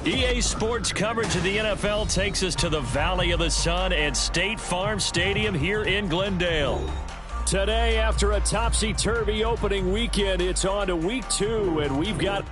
EA Sports coverage of the NFL takes us to the Valley of the Sun at State Farm Stadium here in Glendale. Today, after a topsy-turvy opening weekend, it's on to week 2, and we've got...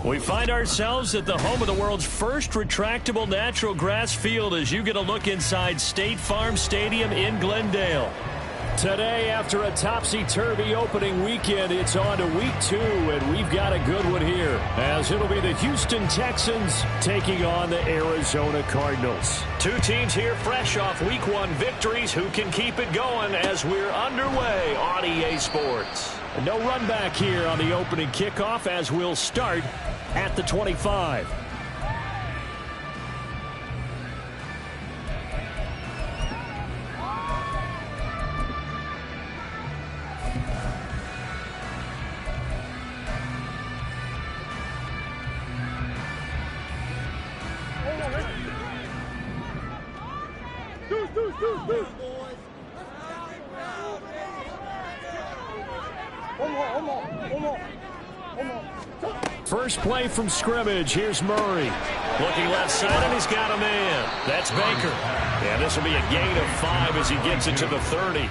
We find ourselves at the home of the world's first retractable natural grass field as you get a look inside State Farm Stadium in Glendale. Today, after a topsy-turvy opening weekend, it's on to week 2, and we've got a good one here, as it'll be the Houston Texans taking on the Arizona Cardinals. Two teams here fresh off week 1 victories who can keep it going as we're underway on EA Sports. No run back here on the opening kickoff as we'll start at the 25. First play from scrimmage. Here's Murray. Looking left side, and he's got a man. That's Baker. And this will be a gain of 5 as he gets it to the 30.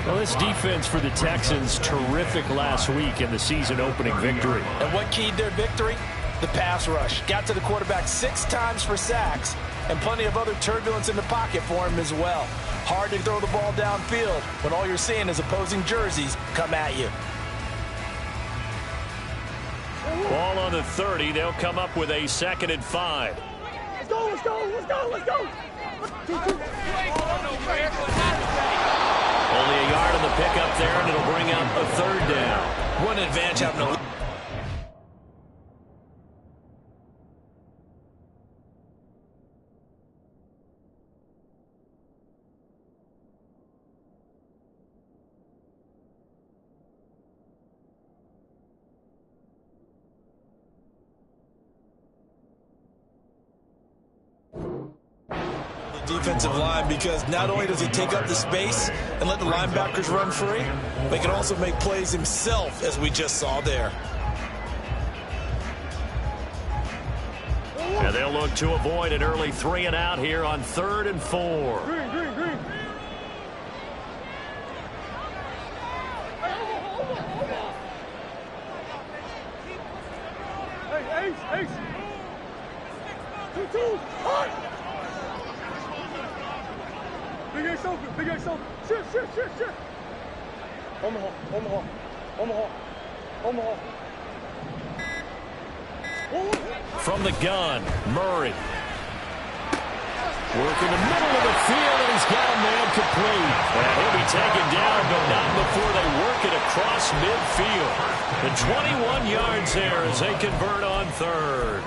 Well, this defense for the Texans, terrific last week in the season-opening victory. And what keyed their victory? The pass rush. Got to the quarterback 6 times for sacks, and plenty of other turbulence in the pocket for him as well. Hard to throw the ball downfield when all you're seeing is opposing jerseys come at you. Ball on the 30. They'll come up with a 2nd and 5. Let's go, let's go, let's go, let's go. Only a yard on the pickup there, and it'll bring up a 3rd down. What an advantage having a... defensive line, because not only does he take up the space and let the linebackers run free, but he can also make plays himself, as we just saw there. And they'll look to avoid an early 3 and out here on 3rd and 4. Green, green, green. Hey, ace, ace. 2-2, hard. Big ace open, big ace open. Shift, shift, shift, shift. Omaha, Omaha, Omaha, Omaha. From the gun, Murray. Work in the middle of the field, and he's got a man complete. And he'll be taken down, but not before they work it across midfield. The 21 yards there as they convert on third.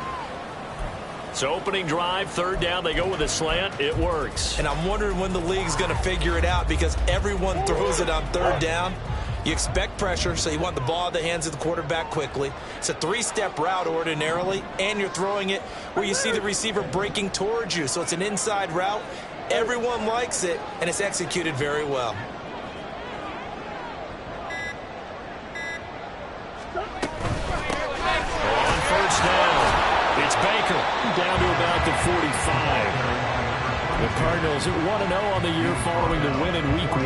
So opening drive, third down, they go with a slant. It works. And I'm wondering when the league's going to figure it out, because everyone throws it on third down. You expect pressure, so you want the ball in the hands of the quarterback quickly. It's a three-step route ordinarily, and you're throwing it where you see the receiver breaking towards you. So it's an inside route. Everyone likes it, and it's executed very well. On first down, it's Baker down to about the 45. The Cardinals are 1-0 on the year following the win in Week 1.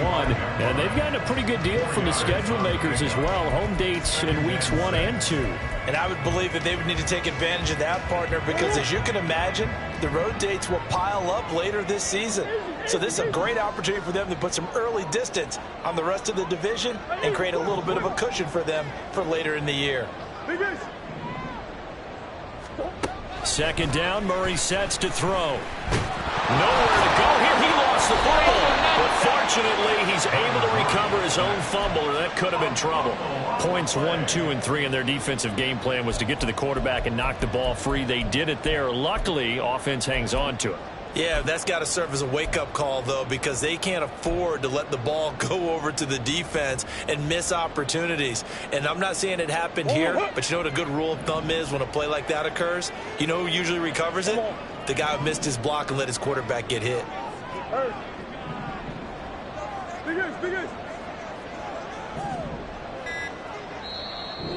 And they've gotten a pretty good deal from the schedule makers as well. Home dates in Weeks 1 and 2. And I would believe that they would need to take advantage of that, partner, because as you can imagine, the road dates will pile up later this season. So this is a great opportunity for them to put some early distance on the rest of the division and create a little bit of a cushion for them for later in the year. Second down, Murray sets to throw. Nowhere to go here. He lost the ball. But fortunately, he's able to recover his own fumble, or that could have been trouble. Points 1, 2, and 3 in their defensive game plan was to get to the quarterback and knock the ball free. They did it there. Luckily, offense hangs on to it. Yeah, that's got to serve as a wake-up call, though, because they can't afford to let the ball go over to the defense and miss opportunities. And I'm not saying it happened here, but you know what a good rule of thumb is when a play like that occurs? You know who usually recovers it? The guy who missed his block and let his quarterback get hit.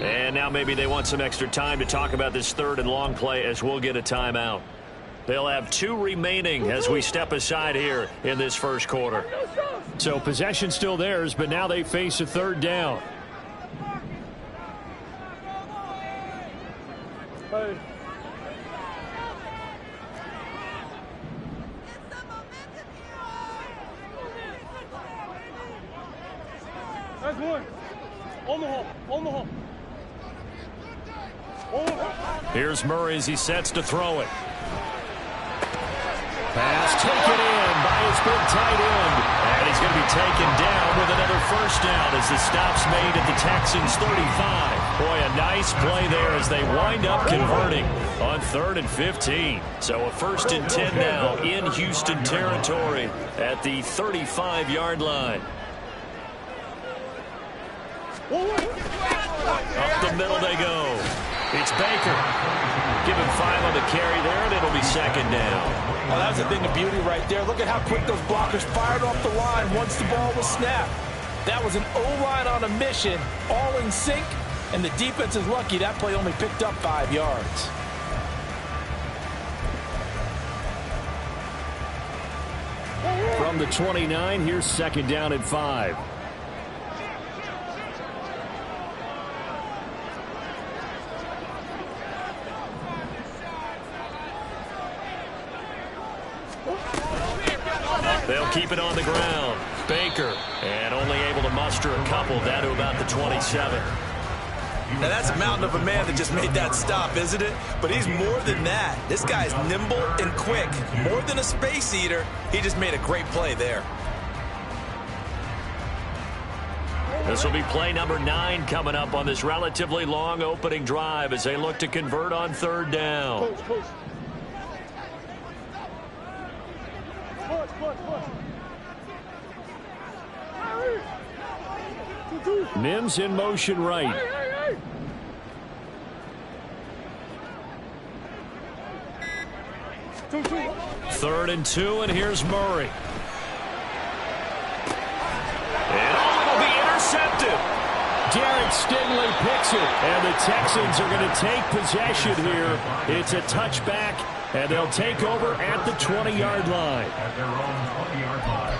And now maybe they want some extra time to talk about this third and long play, as we'll get a timeout. They'll have 2 remaining as we step aside here in this first quarter. So possession still theirs, but now they face a third down. Hey. That's one. On the hole. On the hole. Here's Murray as he sets to throw it. Pass taken in by his big tight end. And he's going to be taken down with another first down as the stop's made at the Texans 35. Boy, a nice play there as they wind up converting on 3rd and 15. So a 1st and 10 now in Houston territory at the 35-yard line. Up the middle they go. It's Baker. Give him 5 on the carry there, and it'll be 2nd down. Well, that was a thing of beauty right there. Look at how quick those blockers fired off the line once the ball was snapped. That was an O-line on a mission, all in sync, and the defense is lucky that play only picked up 5 yards. From the 29, here's 2nd down and 5. They'll keep it on the ground. Baker, and only able to muster a couple down to about the 27. Now, that's a mountain of a man that just made that stop, isn't it? But he's more than that. This guy's nimble and quick. More than a space eater, he just made a great play there. This will be play number 9 coming up on this relatively long opening drive as they look to convert on 3rd down. Push. Mims in motion right. Hey. 3rd and 2, and here's Murray. And it'll be intercepted. Derek Stingley picks it, and the Texans are going to take possession here. It's a touchback, and they'll take over at the 20-yard line. At their own 20-yard line.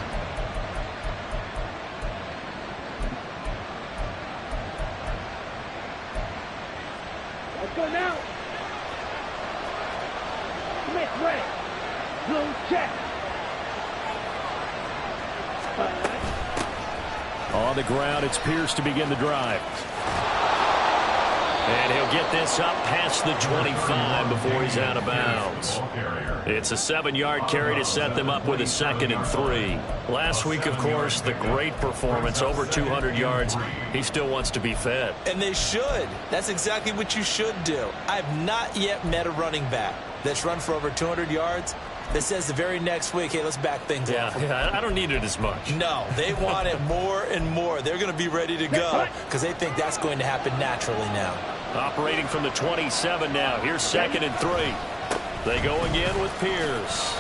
Let's go now. Make way. Blue check. On the ground, it's Pierce to begin the drive. And he'll get this up past the 25 before he's out of bounds. It's a 7-yard carry to set them up with a 2nd and 3. Last week, of course, the great performance, over 200 yards. He still wants to be fed. And they should. That's exactly what you should do. I've not yet met a running back that's run for over 200 yards that says the very next week, hey, let's back things off. Yeah, I don't need it as much. No, they want it more and more. They're going to be ready to go because they think that's going to happen naturally now. Operating from the 27 now. Here's 2nd and 3. They go again with Pierce.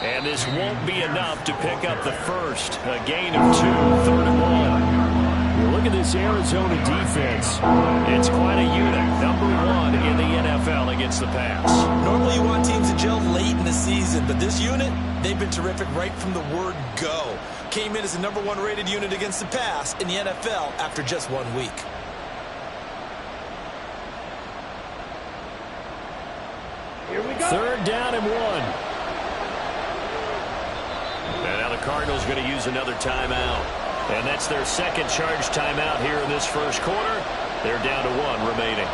And this won't be enough to pick up the first. A gain of 2, 3rd and 1. Look at this Arizona defense. It's quite a unit. Number 1 in the NFL against the pass. Normally you want teams to gel late in the season, but this unit, they've been terrific right from the word go. Came in as the number 1 rated unit against the pass in the NFL after just 1 week. Here we go. 3rd down and 1. And now the Cardinals going to use another timeout. And that's their 2nd charge timeout here in this first quarter. They're down to 1 remaining.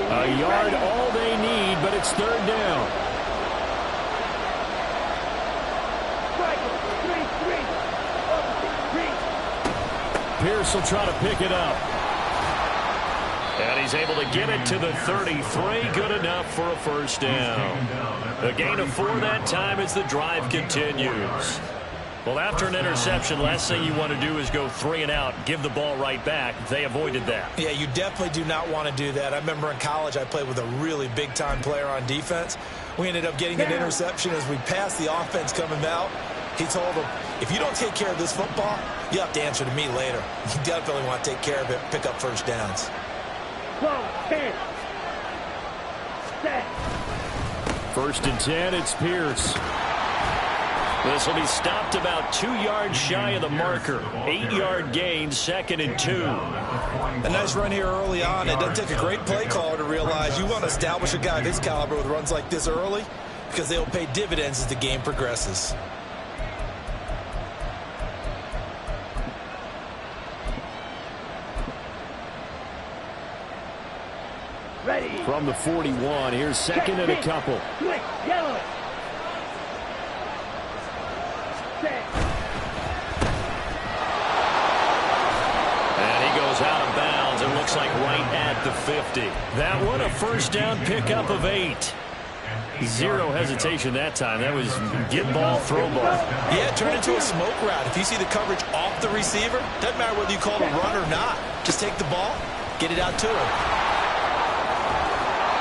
A yard all they need, but it's 3rd down. Pierce will try to pick it up. And he's able to get it to the 33. Good enough for a 1st down. A gain of 4 that time as the drive continues. Well, after an interception, last thing you want to do is go 3 and out, give the ball right back. They avoided that. Yeah, you definitely do not want to do that. I remember in college I played with a really big-time player on defense. We ended up getting an interception as we passed the offense coming out. He told him, if you don't take care of this football, you have to answer to me later. You definitely want to take care of it, pick up 1st downs. 10. Set. 1st and 10, it's Pierce. This will be stopped about 2 yards shy of the marker. 8-yard gain, 2nd and 2. A nice run here early on. It doesn't take a great play caller to realize you want to establish a guy of his caliber with runs like this early because they'll pay dividends as the game progresses. Ready. From the 41, here's 2nd and a couple. Quick, yellow. Set. And he goes out of bounds. It looks like right at the 50. That one, a 1st down pickup of 8. 0 hesitation that time. That was get ball, throw ball. Yeah, turn into a smoke route. If you see the coverage off the receiver, doesn't matter whether you call it a run or not. Just take the ball, get it out to him.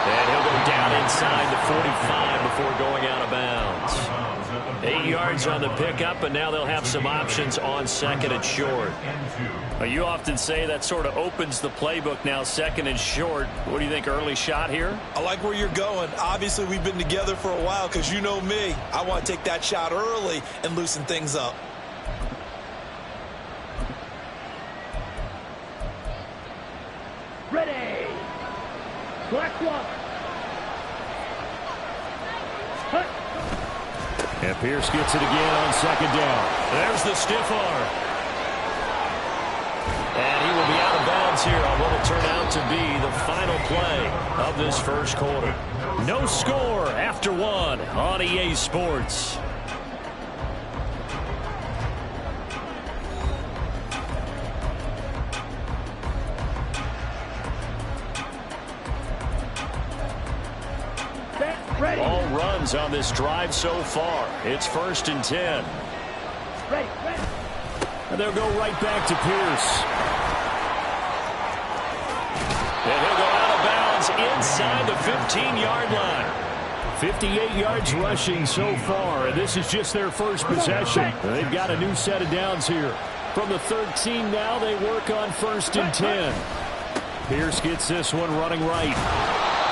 And he'll go down inside the 45 before going out of bounds. 8 yards on the pickup, and now they'll have some options on 2nd and short. You often say that sort of opens the playbook now, 2nd and short. What do you think, early shot here? I like where you're going. Obviously, we've been together for a while because you know me. I want to take that shot early and loosen things up. Ready. Black one. And Pierce gets it again on 2nd down. There's the stiff arm. And he will be out of bounds here on what will turn out to be the final play of this first quarter. No score after 1 on EA Sports. Ready. All runs on this drive so far. It's 1st and 10. Ready. Ready. And they'll go right back to Pierce. And he'll go out of bounds inside the 15-yard line. 58 yards rushing so far, and this is just their first possession. They've got a new set of downs here. From the 13 now, they work on 1st and 10. Pierce gets this one running right.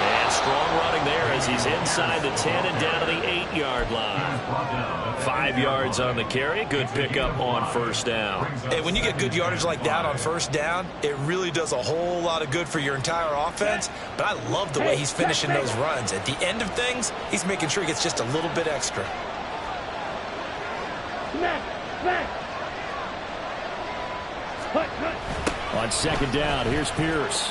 And strong running there as he's inside the 10 and down to the 8-yard line. 5 yards on the carry. Good pickup on first down. Hey, when you get good yardage like that on first down, it really does a whole lot of good for your entire offense. But I love the way he's finishing those runs. At the end of things, he's making sure he gets just a little bit extra. On second down, here's Pierce.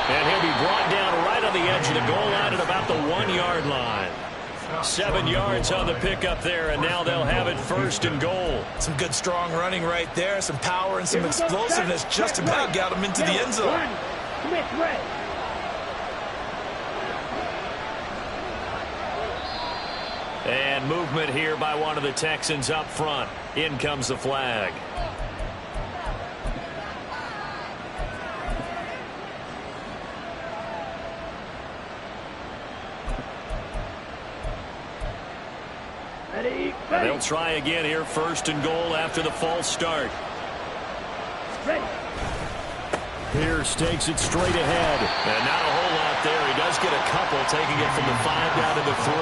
And he'll be brought down right on the edge of the goal line at about the 1-yard line. 7 yards on the pickup there, and now they'll have it first and goal. Some good strong running right there, some power and some explosiveness just about got him into the end zone. And movement here by one of the Texans up front. In comes the flag. They'll try again here, first and goal after the false start. Pierce takes it straight ahead. And not a whole lot there. He does get a couple, taking it from the 5 down to the 3.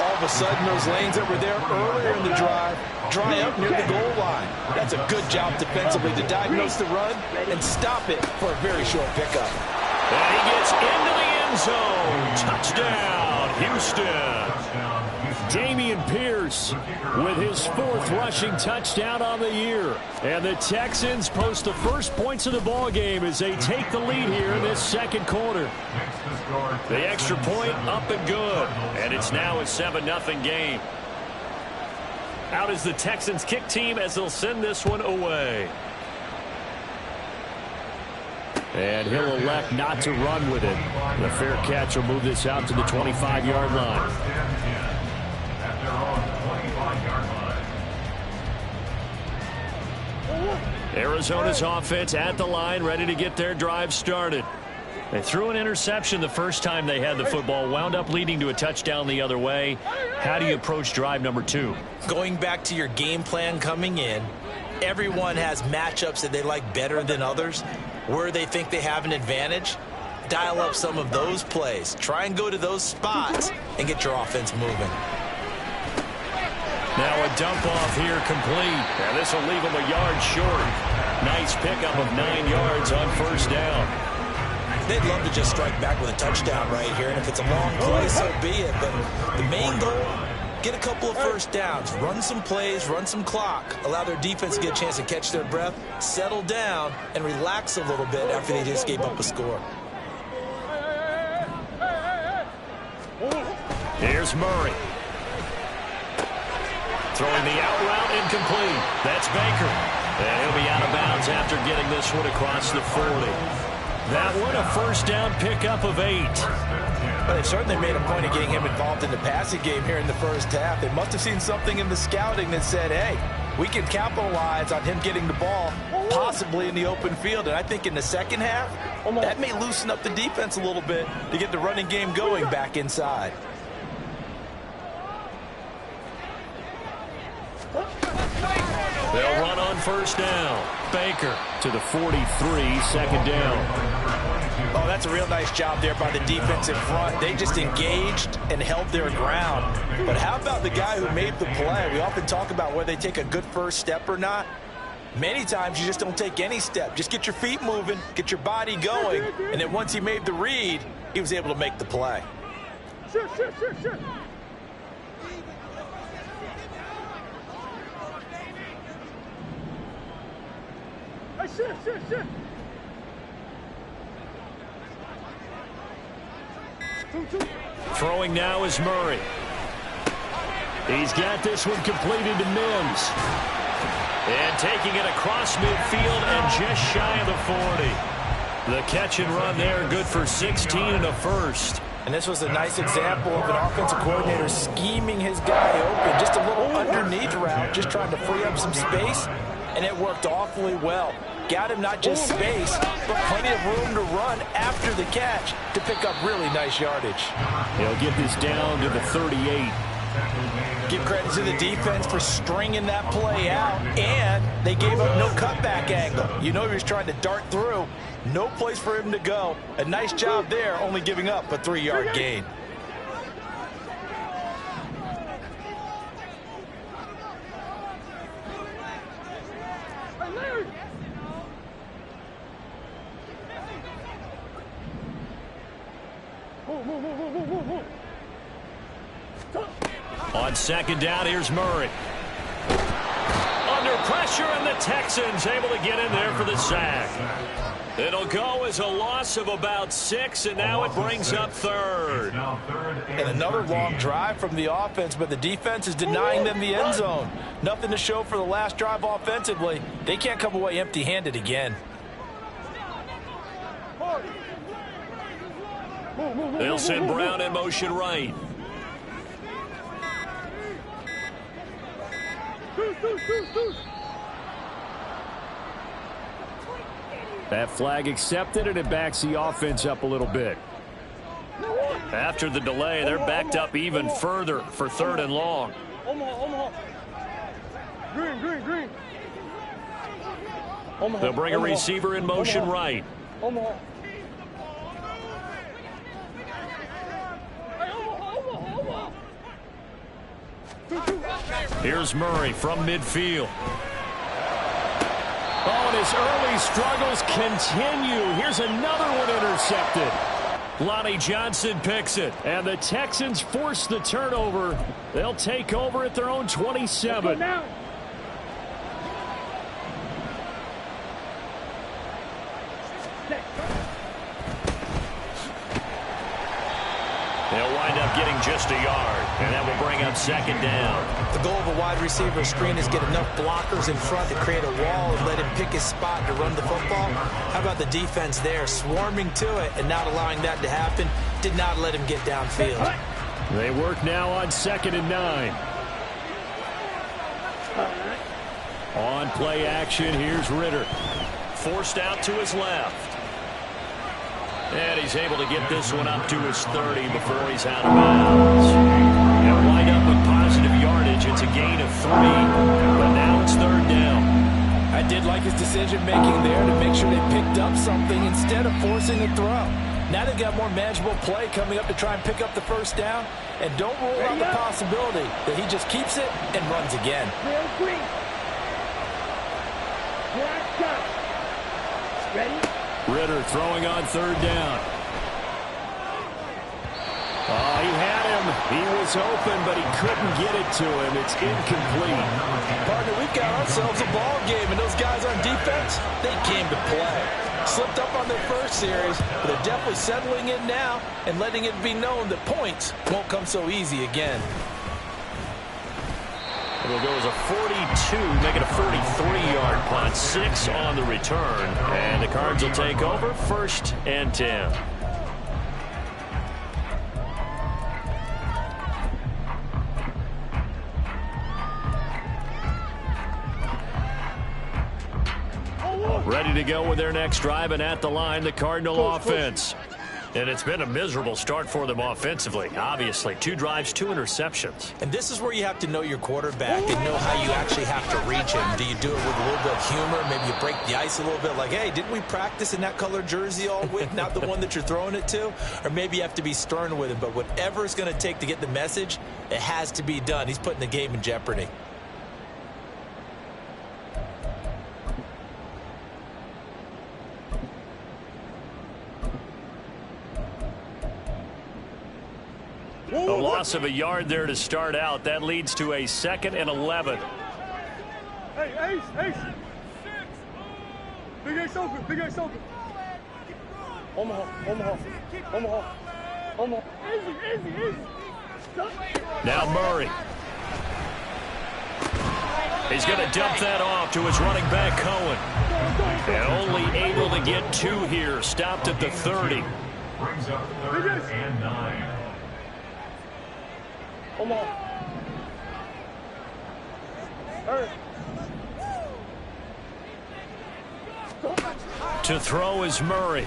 All of a sudden, those lanes that were there earlier in the drive dry up near the goal line. That's a good job defensively to diagnose the run and stop it for a very short pickup. And he gets into the end zone. Touchdown, Houston. Dameon Pierce with his 4th rushing touchdown on the year. And the Texans post the first points of the ball game as they take the lead here in this second quarter. The extra point up and good. And it's now a 7-0 game. Out is the Texans kick team as they'll send this one away. And he'll elect not to run with it. The fair catch will move this out to the 25-yard line. Arizona's offense at the line, ready to get their drive started. They threw an interception the first time they had the football, wound up leading to a touchdown the other way. How do you approach drive number 2? Going back to your game plan coming in, everyone has matchups that they like better than others. Where they think they have an advantage, dial up some of those plays. Try and go to those spots and get your offense moving. Now a dump off here complete. And this will leave him a yard short. Nice pickup of 9 yards on first down. They'd love to just strike back with a touchdown right here. And if it's a long play, so be it. But the main goal, get a couple of first downs. Run some plays, run some clock. Allow their defense to get a chance to catch their breath, settle down, and relax a little bit after they just gave up a score. Here's Murray. Throwing the out route incomplete. That's Baker. And he'll be out of bounds after getting this one across the 40. That one a first down pickup of 8. But they certainly made a point of getting him involved in the passing game here in the first half. They must have seen something in the scouting that said, hey, we can capitalize on him getting the ball possibly in the open field. And I think in the second half, that may loosen up the defense a little bit to get the running game going back inside. They'll run on first down. Baker to the 43, second down. Oh, that's a real nice job there by the defense in front. They just engaged and held their ground. But how about the guy who made the play? We often talk about whether they take a good first step or not. Many times you just don't take any step. Just get your feet moving, get your body going, and then once he made the read, he was able to make the play. Sure. Shit. Throwing now is Murray. He's got this one completed to Mims. And taking it across midfield and just shy of the 40. The catch and run there, good for 16 and a first. And this was a nice example of an offensive coordinator scheming his guy open. Just a little underneath route, just trying to free up some space, and it worked awfully well. Got him not just space, but plenty of room to run after the catch to pick up really nice yardage. He'll get this down to the 38. Give credit to the defense for stringing that play out, and they gave up no cutback angle. You know he was trying to dart through. No place for him to go. A nice job there, only giving up a 3-yard gain. On second down, here's Murray. Under pressure, and the Texans able to get in there for the sack. It'll go as a loss of about 6, and now it brings up third. And another long drive from the offense, but the defense is denying them the end zone. Nothing to show for the last drive offensively. They can't come away empty-handed again. They'll send Brown in motion right. That flag accepted, and it backs the offense up a little bit. After the delay, they're backed up even further for 3rd and long. Green. They'll bring a receiver in motion right. Here's Murray from midfield. Oh, and his early struggles continue. Here's another one intercepted. Lonnie Johnson picks it, and the Texans force the turnover. They'll take over at their own 27. They'll wind up getting just a yard, and that will bring up 2nd down. The goal of a wide receiver screen is get enough blockers in front to create a wall and let him pick his spot to run the football. How about the defense there, swarming to it and not allowing that to happen? Did not let him get downfield. They work now on 2nd and 9. On play action, here's Ritter. Forced out to his left. And he's able to get this one up to his 30 before he's out of bounds. They'll wind up with positive yardage. It's a gain of 3, but now it's 3rd down. I did like his decision-making there to make sure they picked up something instead of forcing a throw. Now they've got more manageable play coming up to try and pick up the 1st down. And don't rule out the possibility that he just keeps it and runs again. Ready? Ritter throwing on 3rd down. Oh, he had him. He was open, but he couldn't get it to him. It's incomplete. Partner, we've got ourselves a ball game, and those guys on defense, they came to play. Slipped up on their first series, but they're definitely settling in now and letting it be known that points won't come so easy again. It'll go as a 42, make it a 43-yard punt, 6 on the return. And the Cards will take over 1st and 10. Ready to go with their next drive, and at the line, the Cardinal offense. And it's been a miserable start for them offensively. Obviously, 2 drives, 2 interceptions. And this is where you have to know your quarterback and know how you actually have to reach him. Do you do it with a little bit of humor? Maybe you break the ice a little bit like, hey, didn't we practice in that color jersey all week? Not the one that you're throwing it to? Or maybe you have to be stern with him. But whatever it's going to take to get the message, it has to be done. He's putting the game in jeopardy. A loss of a yard there to start out. That leads to a 2nd and 11. Hey, Ace. Big Ace open. Omaha. Easy. Now Murray. He's going to dump that off to his running back, Cohen. And only able to get 2 here. Stopped at the 30. Brings up 3rd and 9. Omaha. Hurry. To throw is Murray.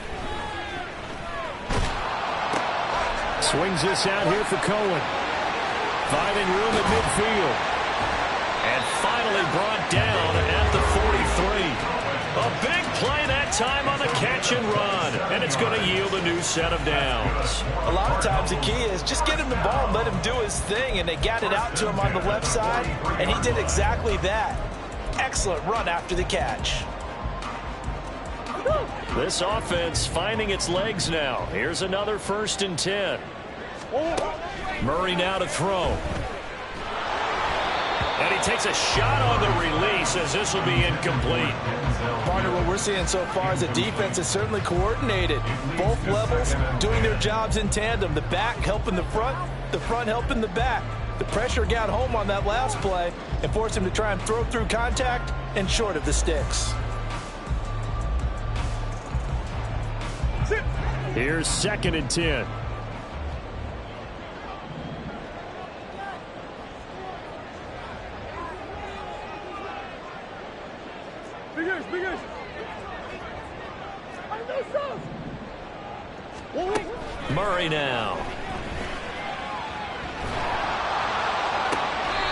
Swings this out here for Cohen. Finding room at midfield. And finally brought down at the 43. A big play that time on the catch and run. And it's going to yield a new set of downs. A lot of times the key is just get him the ball and let him do his thing. And they got it out to him on the left side. And he did exactly that. Excellent run after the catch. This offense finding its legs now. Here's another 1st and 10. Murray now to throw. And he takes a shot on the release as this will be incomplete. Partner, what we're seeing so far is the defense is certainly coordinated. Both levels doing their jobs in tandem. The back helping the front helping the back. The pressure got home on that last play and forced him to try and throw through contact and short of the sticks. Here's 2nd and 10. Murray now.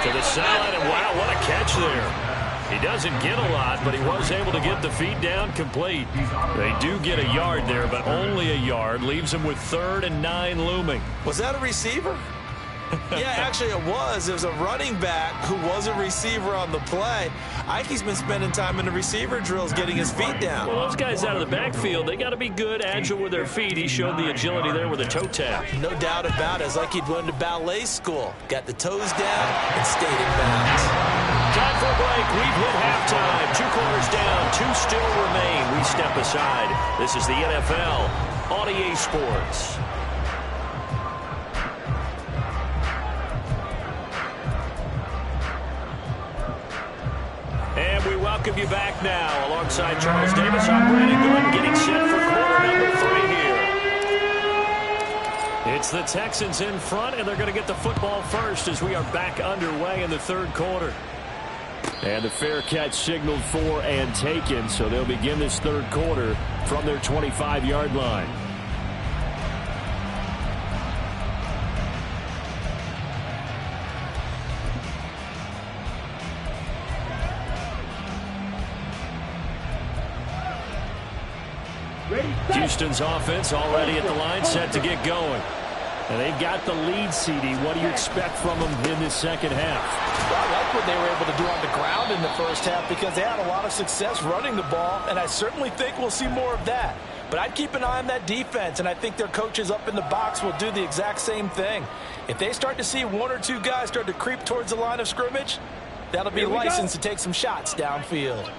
To the side, and wow, what a catch there. He doesn't get a lot, but he was able to get the feet down complete. They do get a yard there, but only a yard. Leaves him with 3rd and 9 looming. Was that a receiver? Yeah, actually it was. It was a running back who was a receiver on the play. Ike's been spending time in the receiver drills getting his feet down. Well, those guys out of the backfield, they got to be good, agile with their feet. He showed the agility there with a toe tap. No doubt about it. It's like he'd went to ballet school. Got the toes down and stayed in bounds. Time for a break. We've hit halftime. 2 quarters down, 2 still remain. We step aside. This is the NFL on EA Sports. And we welcome you back now. Alongside Charles Davis, I'm Brandon Gordon, getting set for quarter number 3 here. It's the Texans in front, and they're going to get the football first as we are back underway in the 3rd quarter. And the fair catch signaled for and taken, so they'll begin this 3rd quarter from their 25-yard line. Houston's offense already at the line, set to get going. And they've got the lead, CD. What do you expect from them in this 2nd half? Well, I like what they were able to do on the ground in the 1st half because they had a lot of success running the ball, and I certainly think we'll see more of that. But I'd keep an eye on that defense, and I think their coaches up in the box will do the exact same thing. If they start to see 1 or 2 guys start to creep towards the line of scrimmage, that'll be license to take some shots downfield.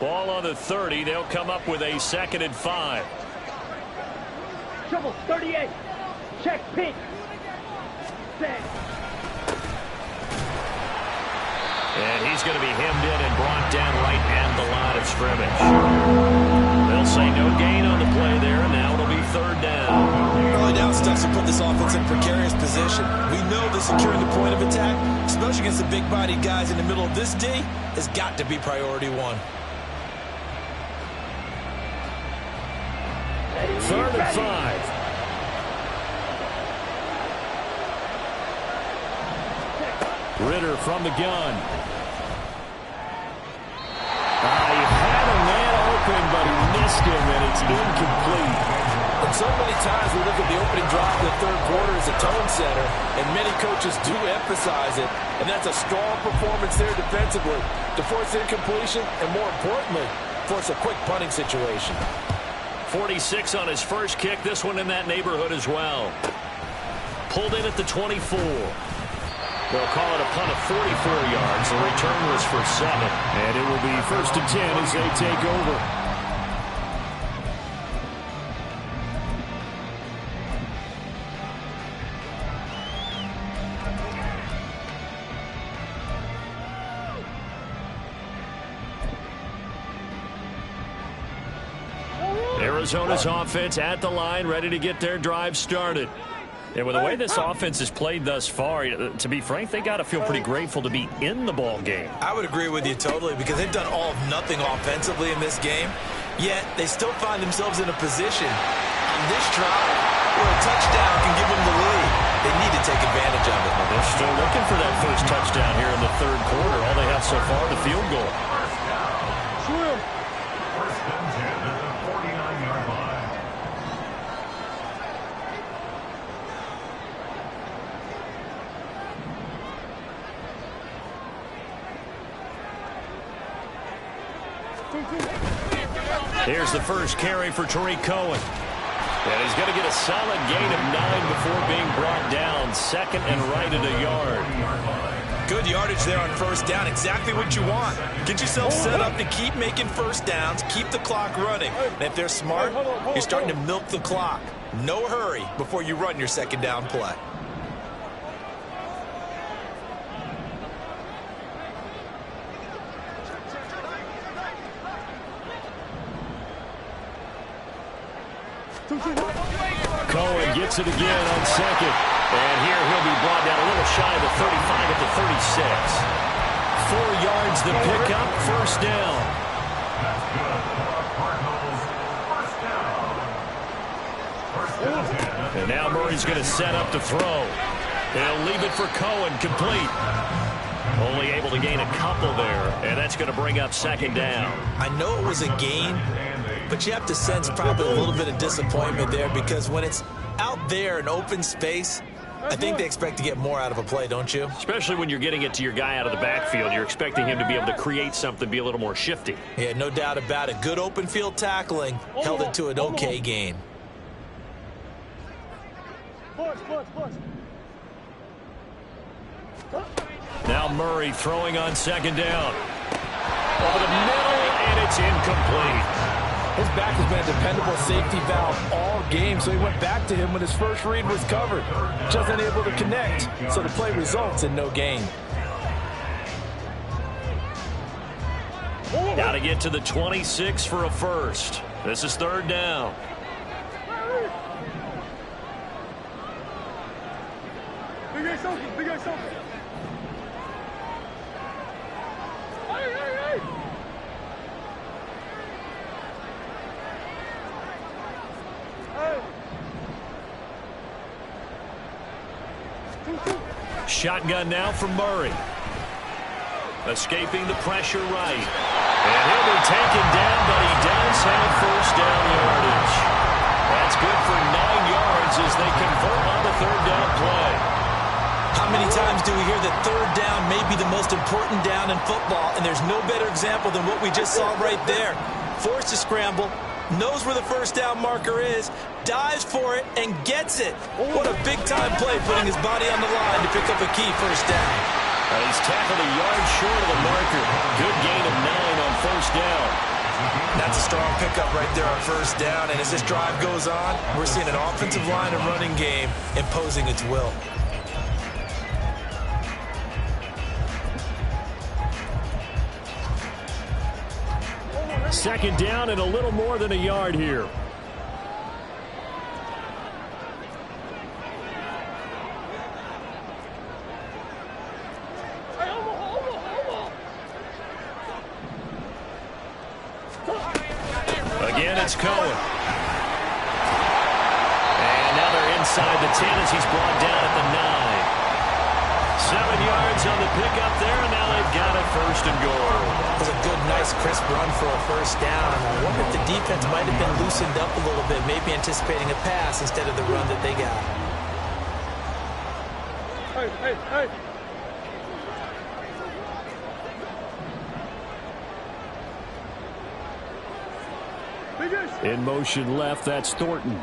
Ball on the 30. They'll come up with a 2nd and 5. Trouble, 38. Check, pink. Set. And he's going to be hemmed in and brought down right at the line of scrimmage. They'll say no gain on the play there, and now it'll be 3rd down. Early down stuff to put this offense in precarious position. We know that securing the point of attack, especially against the big-bodied guys in the middle of this D, has got to be priority 1. 3rd and 5. Ritter from the gun. He had a man open, but he missed him, and it's incomplete. And so many times we look at the opening drive in the 3rd quarter as a tone setter, and many coaches do emphasize it, and that's a strong performance there defensively to force incompletion and, more importantly, force a quick punting situation. 46 on his first kick. This one in that neighborhood as well. Pulled in at the 24. They'll call it a punt of 44 yards. The return was for 7. And it will be 1st and 10 as they take over. Arizona's offense at the line, ready to get their drive started. And with the way this offense has played thus far, to be frank, they got to feel pretty grateful to be in the ball game. I would agree with you totally because they've done all of nothing offensively in this game, yet they still find themselves in a position on this drive where a touchdown can give them the lead. They need to take advantage of it. They're still looking for that first touchdown here in the third quarter. All they have so far, the field goal. Swim. First and 10 at the 49-yard line. Here's the first carry for Tariq Cohen. And he's going to get a solid gain of 9 before being brought down. Second and right at a yard. Good yardage there on first down. Exactly what you want. Get yourself set up to keep making first downs. Keep the clock running. And if they're smart, you're starting to milk the clock. No hurry before you run your second down play. Cohen gets it again on second. And here he'll be brought down a little shy of the 35 at the 36. 4 yards the pickup, first down. That's good. Cardinals, first down. First and 10. And now Murray's going to set up to throw. He'll leave it for Cohen, complete. Only able to gain a couple there, and that's going to bring up second down. I know it was a gain, but you have to sense probably a little bit of disappointment there because when it's out there in open space, I think they expect to get more out of a play, don't you? Especially when you're getting it to your guy out of the backfield. You're expecting him to be able to create something, be a little more shifty. Yeah, no doubt about it. Good open field tackling held it to an okay gain. Now Murray throwing on second down. Over the middle, and it's incomplete. His back has been a dependable safety valve all game, so he went back to him when his first read was covered. Just unable to connect, so the play results in no gain. Got to get to the 26 for a first. This is third down. Big Ace open, Big Ace open. Hey! Shotgun now from Murray. Escaping the pressure right. And he'll be taken down, but he does have first down yardage. That's good for 9 yards as they convert on the third down play. How many times do we hear that third down may be the most important down in football, and there's no better example than what we just saw right there. Forced to scramble, knows where the first down marker is, dives for it, and gets it. What a big-time play, putting his body on the line to pick up a key first down. He's tackled a yard short of the marker. Good gain of 9 on first down. That's a strong pickup right there on first down, and as this drive goes on, we're seeing an offensive line and running game imposing its will. Second down and a little more than a yard here. Again, it's Cohen. And now they're inside the 10 as he's brought down at the 9. 7 yards on the pickup there, and now they've got it first and goal. It was a good, nice, crisp run for a first down. I wonder if the defense might have been loosened up a little bit, maybe anticipating a pass instead of the run that they got. Hey! In motion left, that's Thornton.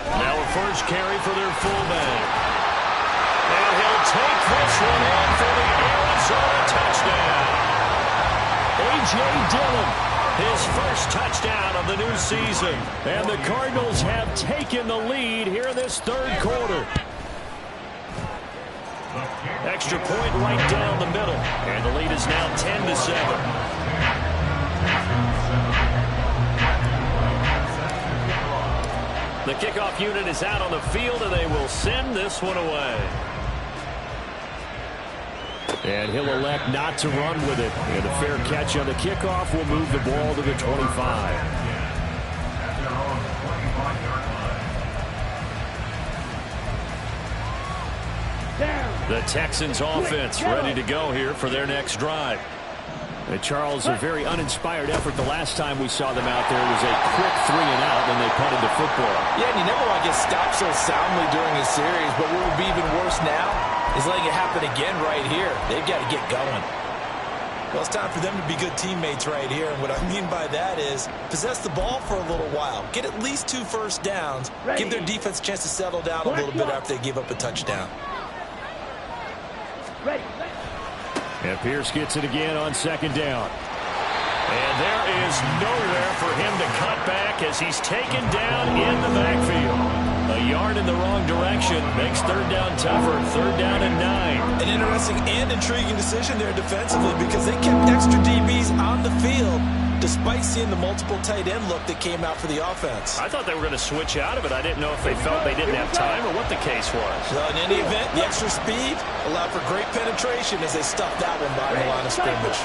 Now a first carry for their fullback. And he'll take this one in for the Arizona touchdown. A.J. Dillon, his first touchdown of the new season. And the Cardinals have taken the lead here in this third quarter. Extra point right down the middle. And the lead is now 10-7. The kickoff unit is out on the field, and they will send this one away. And he'll elect not to run with it. And a fair catch on the kickoff will move the ball to the 25. The Texans offense ready to go here for their next drive. And Charles, a very uninspired effort the last time we saw them out there. It was a quick 3-and-out when they punted the football. Yeah, and you never want to get stopped so soundly during a series, but what would be even worse now is letting it happen again right here. They've got to get going. Well, it's time for them to be good teammates right here, and what I mean by that is possess the ball for a little while, get at least 2 first downs, give their defense a chance to settle down a little bit after they give up a touchdown. And Pierce gets it again on 2nd down. And there is nowhere for him to cut back as he's taken down in the backfield. A yard in the wrong direction makes 3rd down tougher. 3rd down and 9. An interesting and intriguing decision there defensively because they kept extra DBs on the field despite seeing the multiple tight end look that came out for the offense. I thought they were going to switch out of it. I didn't know if they felt they didn't have time or what the case was. Well, in any event, the extra speed allowed for great penetration as they stuffed that one by the line of scrimmage.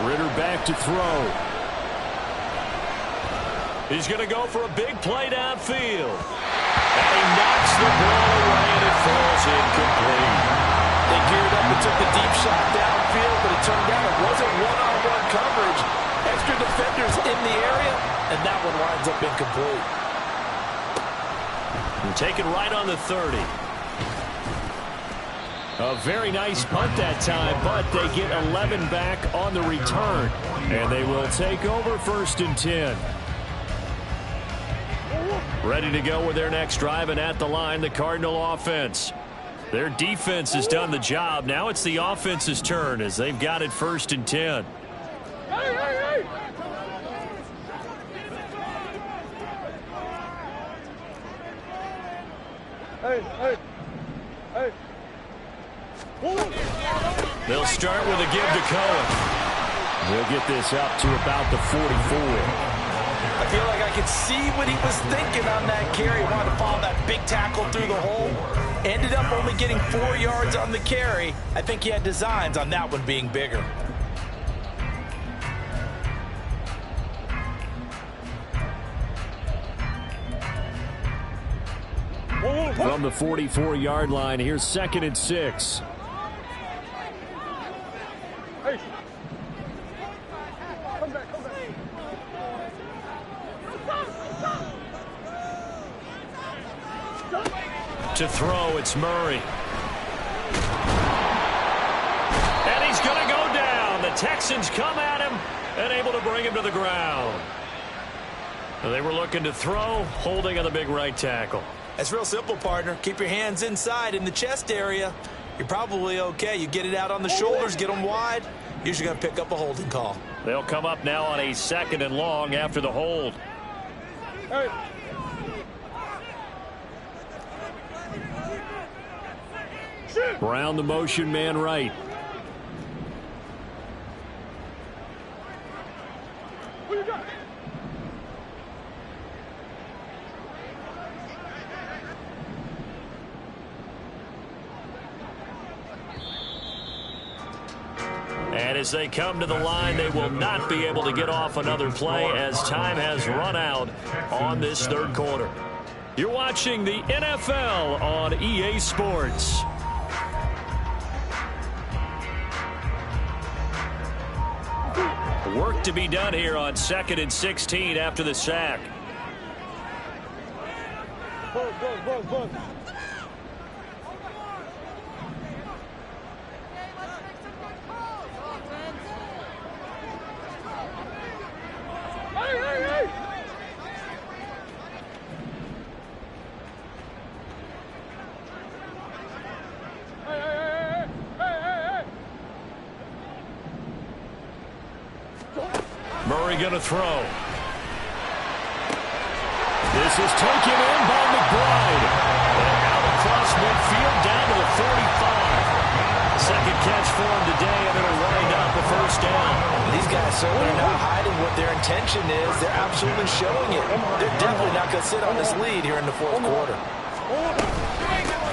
Ritter back to throw. He's going to go for a big play downfield. And he knocks the ball away and it falls incomplete. They geared up and took the deep shot downfield, but it turned out it wasn't one-on-one coverage. Extra defenders in the area, and that one winds up incomplete. And take it right on the 30. A very nice punt that time, but they get 11 back on the return. And they will take over 1st and 10. Ready to go with their next drive, and at the line, the Cardinal offense. Their defense has done the job. Now it's the offense's turn as they've got it 1st and 10. They'll start with a give to Cohen. He'll get this up to about the 44. I feel like I could see what he was thinking on that carry. He wanted to follow that big tackle through the hole. Ended up only getting 4 yards on the carry. I think he had designs on that one being bigger. From the 44-yard line, here's 2nd and 6. Hey. Come back, come back. To throw, it's Murray. And he's going to go down. The Texans come at him and able to bring him to the ground. They were looking to throw, holding on the big right tackle. That's real simple, partner. Keep your hands inside in the chest area. You're probably okay. You get it out on the shoulders, get them wide. Usually going to pick up a holding call. They'll come up now on a 2nd and long after the hold. Hey. Brown, the motion man right. What you got? And as they come to the line, they will not be able to get off another play as time has run out on this 3rd quarter. You're watching the NFL on EA Sports. Work to be done here on 2nd and 16 after the sack. Buzz. Hey. Murray going to throw. This is taken in by McBride. And out across midfield down to the 45. second catch for him today, and it'll wind up a first down. These guys certainly are not hiding what their intention is. They're absolutely showing it. They're definitely not going to sit on this lead here in the fourth quarter.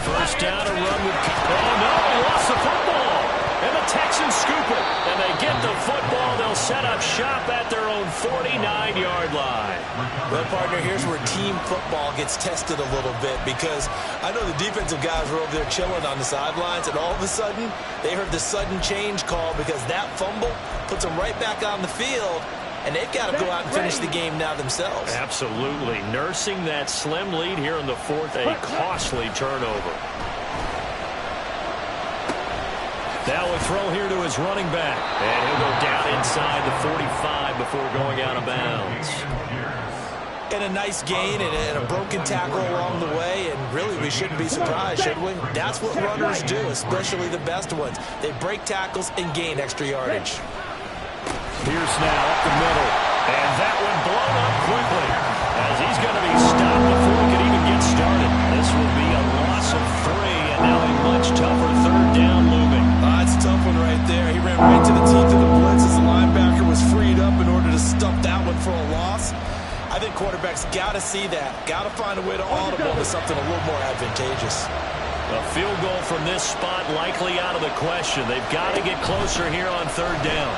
First down, a run with... Oh, no, he lost the football. And the Texans scoop it. And they get the football. They'll set up shop at their own 49-yard line. Well, partner, here's where team football gets tested a little bit, because I know the defensive guys were over there chilling on the sidelines, and all of a sudden, they heard the sudden change call because that fumble puts them right back on the field, and they've got to go out and finish the game now themselves. Absolutely. Nursing that slim lead here in the fourth, a costly turnover. Now a throw here to his running back. And he'll go down inside the 45 before going out of bounds. And a nice gain and a broken tackle along the way, and really we shouldn't be surprised, should we? That's what runners do, especially the best ones. They break tackles and gain extra yardage. Pierce now up the middle. And that one blown up quickly, as he's going to be stopped before he can even get started. This will be a loss of 3, and now a much tougher third down looming. That's a tough one right there. He ran right to the teeth of the blitz as the linebacker was freed up in order to stuff that one for a loss. I think quarterbacks got to see that. Got to find a way to audible to something a little more advantageous. A field goal from this spot likely out of the question. They've got to get closer here on third down.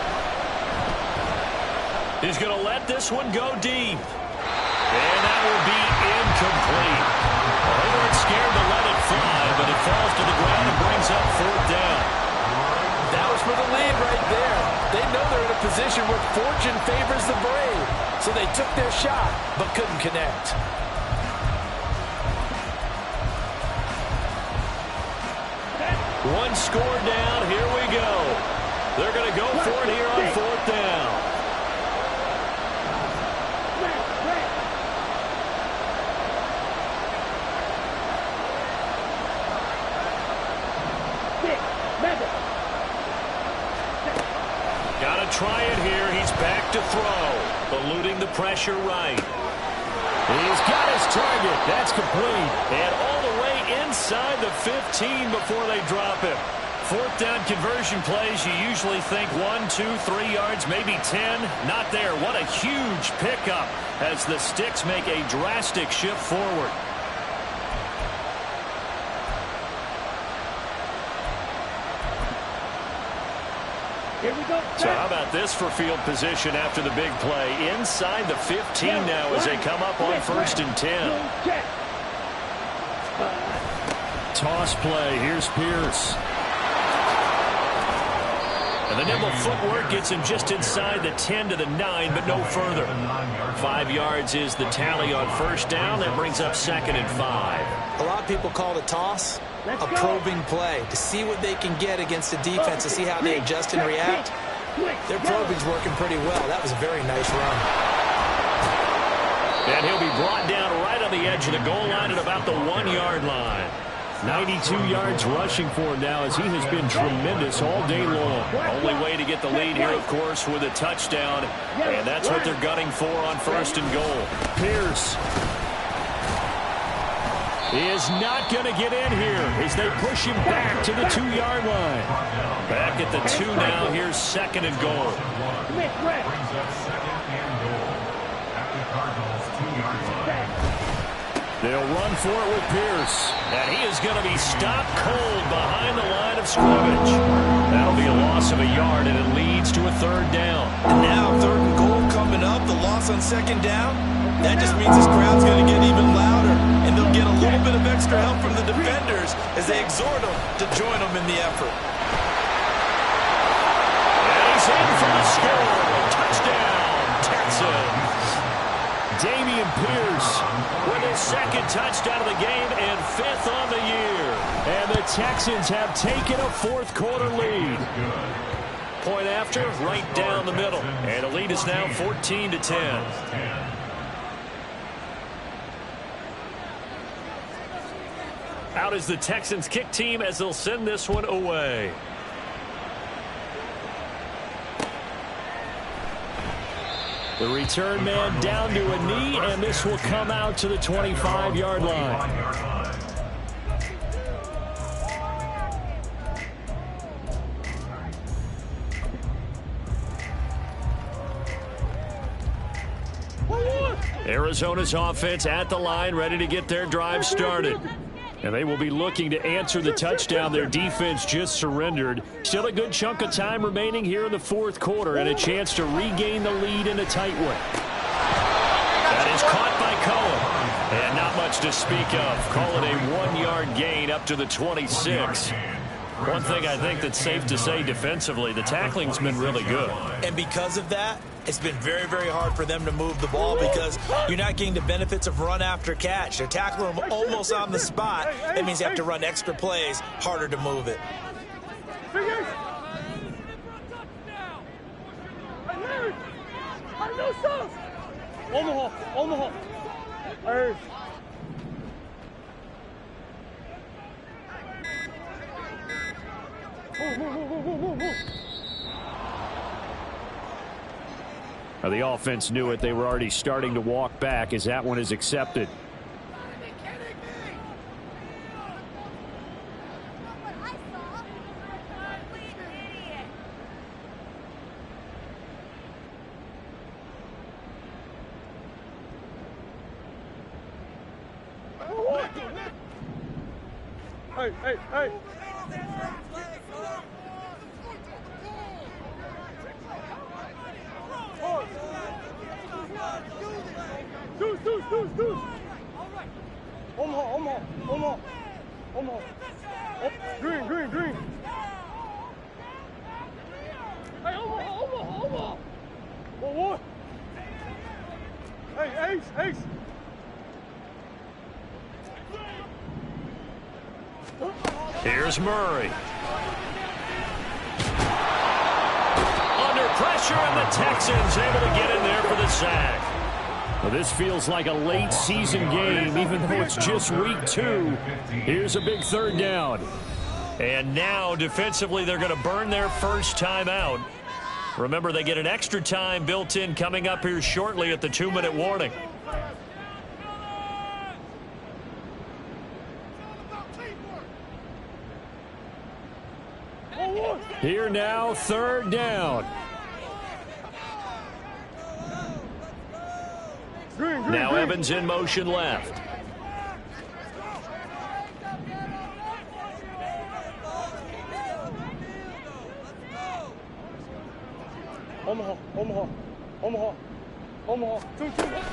He's going to let this one go deep. And that will be incomplete. Well, they weren't scared to let it fly, but it falls to the ground and brings up fourth down. That was for the lead right there. They know they're in a position where fortune favors the brave. So they took their shot, but couldn't connect. One score down. Here we go. They're going to go for it here on fourth down. Got to try it here. He's back to throw. Eluding the pressure right. He's got his target. That's complete. And all the way inside the 15 before they drop him. Fourth down conversion plays, you usually think 1, 2, 3 yards, maybe 10. Not there. What a huge pickup as the Sticks make a drastic shift forward. Here we go. So how about this for field position after the big play? Inside the 15 now as they come up on 1st and 10. Toss play. Here's Pierce. And the nimble footwork gets him just inside the 10 to the 9, but no further. 5 yards is the tally on first down. That brings up 2nd and 5. A lot of people call it a toss, a probing play, to see what they can get against the defense, to see how they adjust and react. Their probing's working pretty well. That was a very nice run. And he'll be brought down right on the edge of the goal line at about the 1-yard line. 92 yards rushing for him now, as he has been tremendous all day long. Only way to get the lead here, of course, with a touchdown. And that's what they're gunning for on 1st and goal. Pierce is not going to get in here as they push him back to the 2-yard line. Back at the 2 now. Here's 2nd and goal. Brings up 2nd and goal at the Cardinals' 2-yard line. They'll run for it with Pierce. And he is going to be stopped cold behind the line of scrimmage. That'll be a loss of a yard, and it leads to a 3rd down. And now 3rd and goal coming up. The loss on 2nd down. That just means this crowd's going to get even louder. And they'll get a little bit of extra help from the defenders as they exhort them to join them in the effort. And he's in for the score. Touchdown, Texans. Dameon Pierce with his 2nd touchdown of the game and 5th on the year. And the Texans have taken a 4th quarter lead. Point after, right down the middle. And the lead is now 14-10. Out is the Texans kick team as they'll send this one away. The return man down to a knee, and this will come out to the 25-yard line. Arizona's offense at the line, ready to get their drive started. And they will be looking to answer the touchdown their defense just surrendered. Still a good chunk of time remaining here in the fourth quarter and a chance to regain the lead in a tight one. That is caught by Cohen. And not much to speak of. Call it a 1-yard gain up to the 26. One thing I think that's safe to say defensively, the tackling's been really good. And because of that, it's been very, very hard for them to move the ball because you're not getting the benefits of run after catch. They're tackling them almost on the spot. That means you have to run extra plays, harder to move it. Omaha. Hey. Move. Now, the offense knew it. They were already starting to walk back as that one is accepted. Hey. Deuce. Omaha. Oh, green. Hey, Omaha. What? Hey, Ace. Here's Murray. Under pressure, and the Texans able to get in there for the sack. Well, this feels like a late season game, even though it's just week 2. Here's a big third down. And now, defensively, they're going to burn their first time out. Remember, they get an extra time built in coming up here shortly at the 2-minute warning. Here now, third down. Now Evans in motion left. Omaha.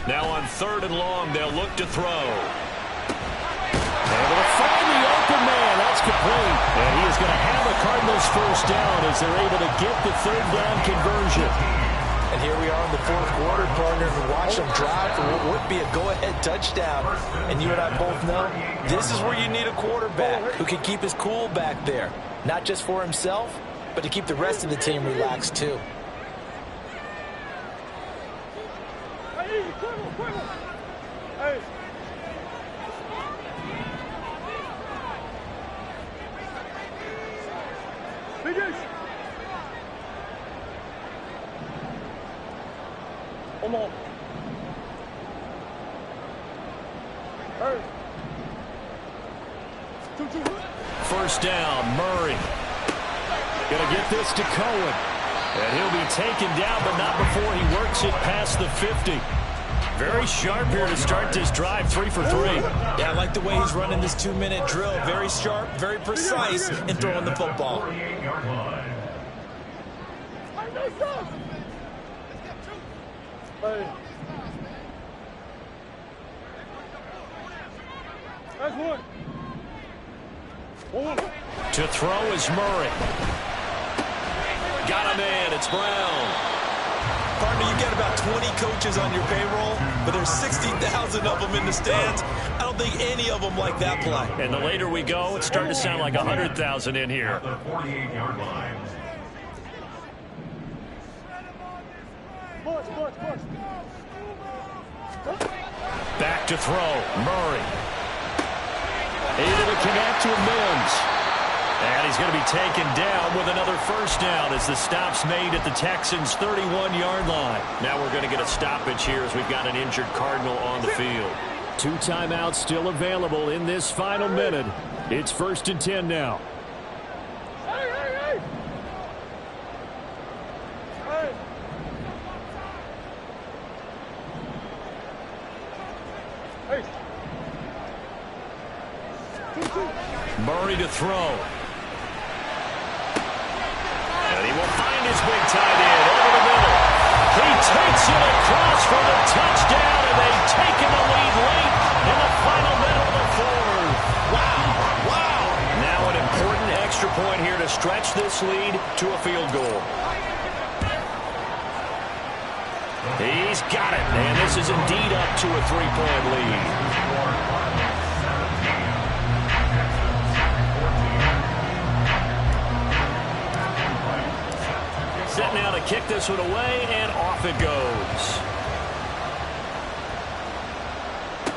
Now on third and long, they'll look to throw. Able to find the open man. That's complete. And he is going to have a Cardinals first down as they're able to get the third down conversion. And here we are in the fourth quarter, partner, and watch them drive for what would be a go-ahead touchdown. And you and I both know this is where you need a quarterback who can keep his cool back there. Not just for himself, but to keep the rest of the team relaxed too. Hey. Big Ace. Omaha. Hey. First down, Murray. Going to get this to Cohen. And he'll be taken down, but not before he works it past the 50. Very sharp here to start this drive, 3 for 3. Yeah, I like the way he's running this 2-minute drill. Very sharp, very precise in throwing the football. Hey. That's one. To throw is Murray. Got him in. It's Brown. Partner, you got about 20 coaches on your payroll, but there's 60,000 of them in the stands. I don't think any of them like that play. And the later we go, it's starting to sound like 100,000 in here. The 48-yard line. Back to throw. Murray. Able to connect with Mims. And he's going to be taken down with another first down as the stop's made at the Texans' 31-yard line. Now we're going to get a stoppage here as we've got an injured Cardinal on the field. 2 timeouts still available in this final minute. It's 1st and 10 now. Hey. Murray to throw. And he will find his big tight end over the middle. He takes it across for the touchdown, and they've taken the lead late in the final minute of the fourth. Wow. Now an important extra point here to stretch this lead to a field goal. He's got it, and this is indeed up to a 3-point lead. Set now to kick this one away, and off it goes.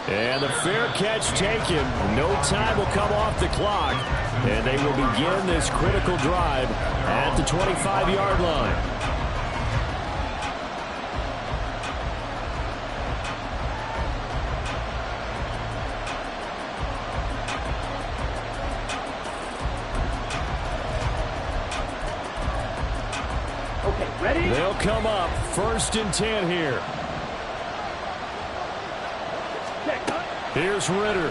And the fair catch taken. No time will come off the clock, and they will begin this critical drive at the 25-yard line. They'll come up 1st and 10 here. Here's Ritter.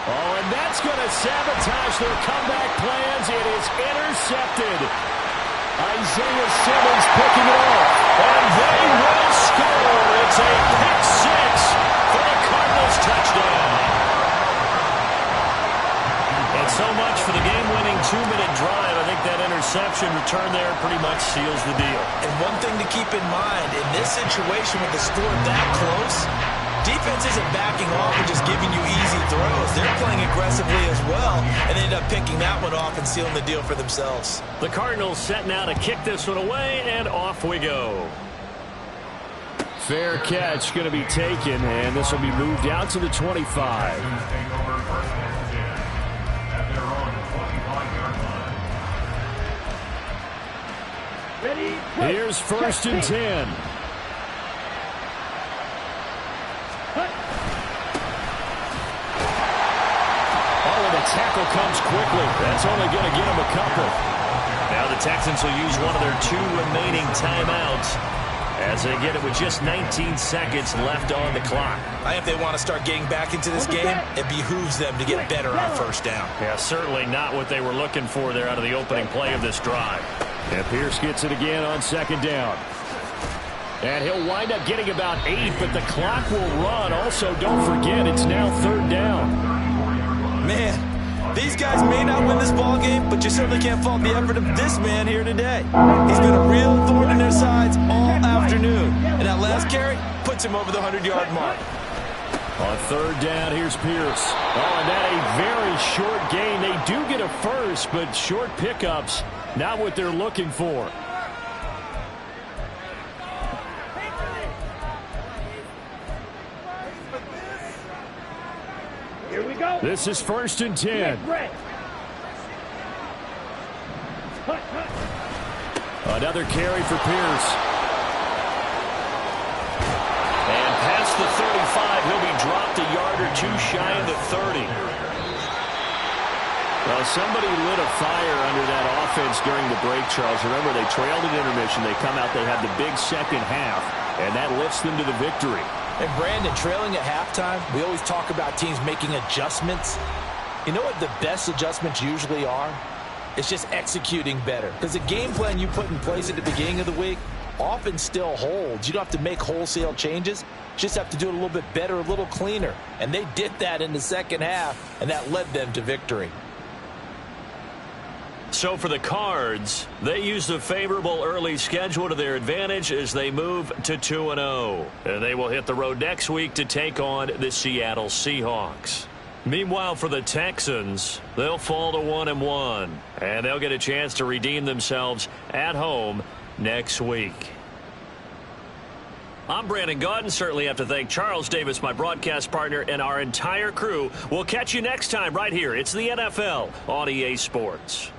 Oh, and that's going to sabotage their comeback plans. It is intercepted. Isaiah Simmons picking it off. And they will score. It's a pick six for the Cardinals touchdown. And so much for the game-winning 2-minute drive. I think that interception return there pretty much seals the deal. And one thing to keep in mind, in this situation with the score that close, defense isn't backing off and just giving you easy throws. They're playing aggressively as well, and they end up picking that one off and sealing the deal for themselves. The Cardinals set now to kick this one away, and off we go. Fair catch going to be taken, and this will be moved out to the 25. Here's 1st and 10. Oh, and the tackle comes quickly. That's only going to get him a couple. Now the Texans will use one of their 2 remaining timeouts as they get it with just 19 seconds left on the clock. If they want to start getting back into this game, it behooves them to get better on 1st down. Yeah, certainly not what they were looking for there out of the opening play of this drive. And Pierce gets it again on 2nd down. And he'll wind up getting about 8, but the clock will run. Also, don't forget, it's now 3rd down. Man, these guys may not win this ball game, but you certainly can't fault the effort of this man here today. He's been a real thorn in their sides all afternoon. And that last carry puts him over the 100-yard mark. On 3rd down, here's Pierce. Oh, and that a very short gain. They do get a first, but short pickups, not what they're looking for. Here we go. This is 1st and 10. Another carry for Pierce. And past the 35, he'll be dropped a yard or 2 shy of the 30. Well, somebody lit a fire under that offense during the break, Charles. Remember, they trailed at intermission. They come out, they have the big second half, and that lifts them to the victory. And Brandon, trailing at halftime, we always talk about teams making adjustments. You know what the best adjustments usually are? It's just executing better. Because the game plan you put in place at the beginning of the week often still holds. You don't have to make wholesale changes. You just have to do it a little bit better, a little cleaner. And they did that in the second half, and that led them to victory. So for the Cards, they use the favorable early schedule to their advantage as they move to 2-0. And they will hit the road next week to take on the Seattle Seahawks. Meanwhile, for the Texans, they'll fall to 1-1. And they'll get a chance to redeem themselves at home next week. I'm Brandon Gaudin. Certainly have to thank Charles Davis, my broadcast partner, and our entire crew. We'll catch you next time right here. It's the NFL on EA Sports.